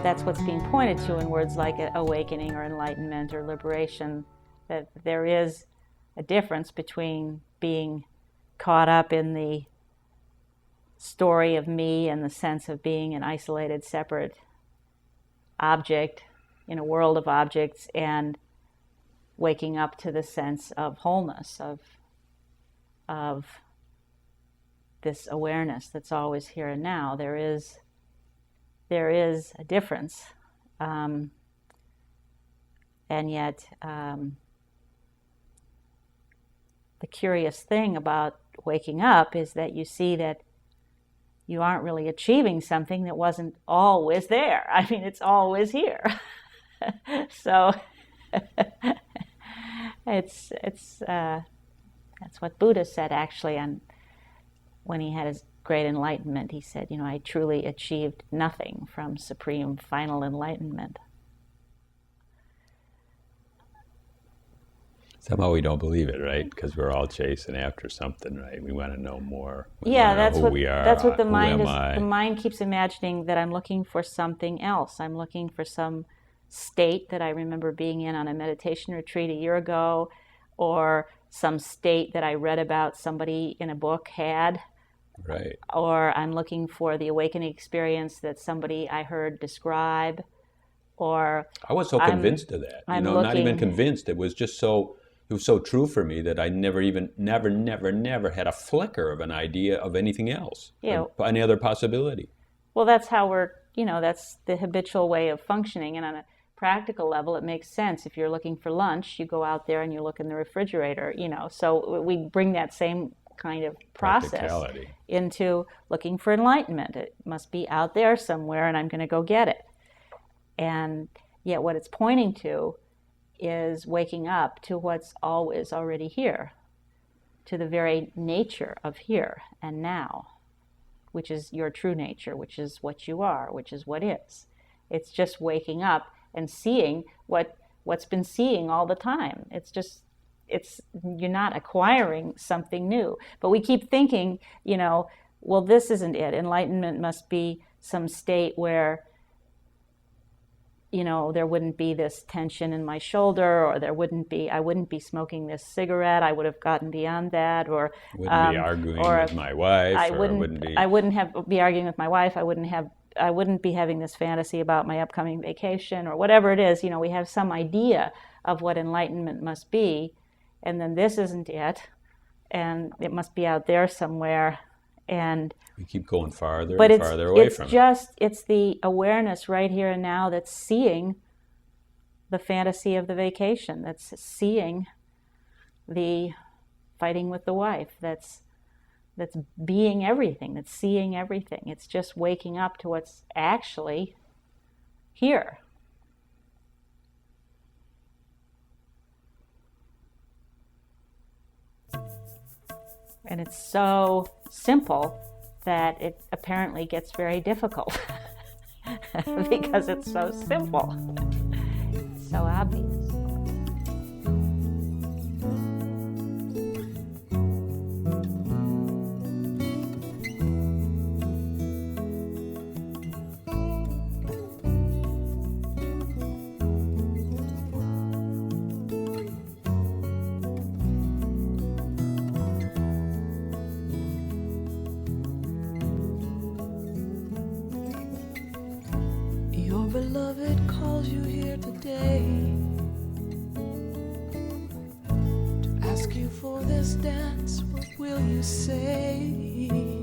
that's what's being pointed to in words like awakening or enlightenment or liberation, that there is a difference between being caught up in the story of me and the sense of being an isolated, separate object in a world of objects, and waking up to the sense of wholeness, of this awareness that's always here and now. There is a difference, and yet the curious thing about waking up is that you see that you aren't really achieving something that wasn't always there. I mean, it's always here. So it's that's what Buddha said, actually, when he had his great enlightenment. He said, I truly achieved nothing from supreme final enlightenment. Somehow we don't believe it, right? Because we're all chasing after something, right? We want to know more. That's what we are. That's what the who mind am is. I? The mind keeps imagining that I'm looking for something else. I'm looking for some state that I remember being in on a meditation retreat a year ago, or some state that I read about somebody in a book had. Right. Or I'm looking for the awakening experience that somebody I heard describe. Or I was so convinced of that. Not even convinced. It was just so. It was so true for me that I never had a flicker of an idea of anything else, any other possibility. Well, that's how that's the habitual way of functioning. And on a practical level, it makes sense. If you're looking for lunch, you go out there and you look in the refrigerator, So we bring that same kind of process into looking for enlightenment. It must be out there somewhere, and I'm going to go get it. And yet what it's pointing to is waking up to what's always already here, to the very nature of here and now, which is your true nature, which is what you are, which is what is. It's just waking up and seeing what's been seeing all the time. You're not acquiring something new. But we keep thinking, well, this isn't it. Enlightenment must be some state where there wouldn't be this tension in my shoulder, or I wouldn't be smoking this cigarette. I would have gotten beyond that, or wouldn't be arguing with my wife. I wouldn't be arguing with my wife. I wouldn't be having this fantasy about my upcoming vacation, or whatever it is. We have some idea of what enlightenment must be, and then this isn't it, and it must be out there somewhere. And we keep going farther and farther away from it. It's the awareness right here and now that's seeing the fantasy of the vacation, that's seeing the fighting with the wife, that's being everything, that's seeing everything. It's just waking up to what's actually here. And it's so simple that it apparently gets very difficult because it's so simple. It's so obvious. Beloved calls you here today to ask you for this dance. What will you say?